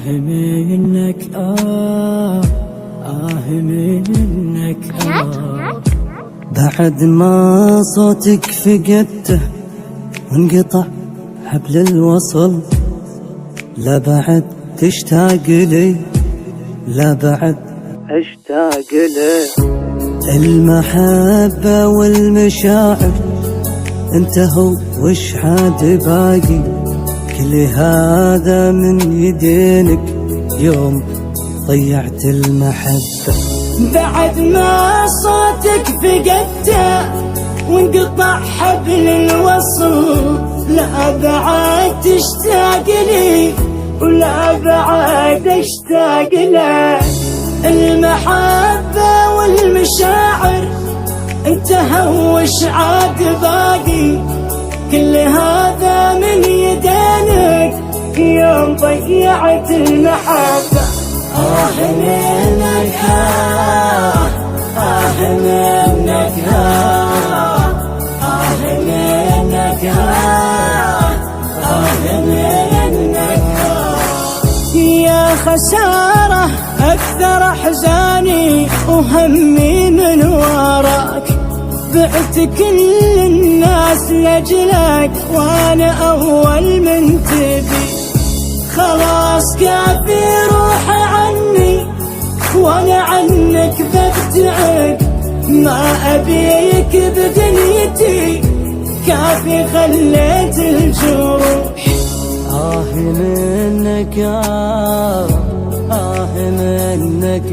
منك منك منك بعد ما صوتك فقدته وانقطع حبل الوصل، لا بعد تشتاق لي، لا بعد اشتاق لي. المحبة والمشاعر انتهوا وش عاد باقي، كل هذا من يدينك يوم ضيعت المحبة. بعد ما صوتك فقدته وانقطع حبل الوصل، لا بعد تشتاق لي ولا بعد اشتاق له. المحبة والمشاعر انتهوا وش عاد باقي، كل هذا من يدينك يوم ضيعت المحبة. منك منك منك يا خسارة أكثر أحزاني وهمي من وراك، بعت كل الناس لأجلك وأنا أول من تبي. خلاص كافي روح عني وأنا عنك ببتعد، ما أبيك بدنيتي كافي خليت الجروح. منك منك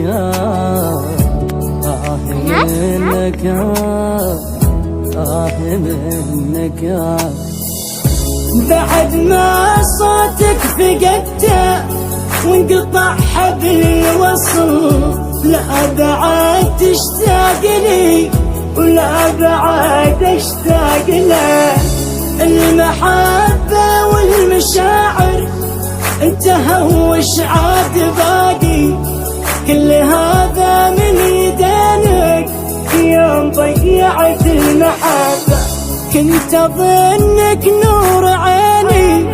منك بعد ما صوتك فقدته وانقطع حبل الوصل، لا بعد تشتاق لي ولا بعد اشتاق له. المحبة والمشاعر انتهوا وش عاد باقي، كل هذا من يدينك يوم ضيعت المحبة. كنت أظنك نور عيني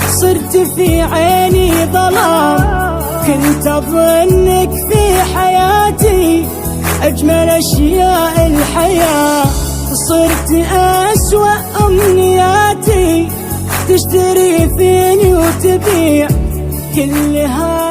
صرت في عيني ظلام، كنت أظنك في حياتي أجمل أشياء الحياة، صرت أسوأ أمنياتي تشتري فيني وتبيع كل هذا.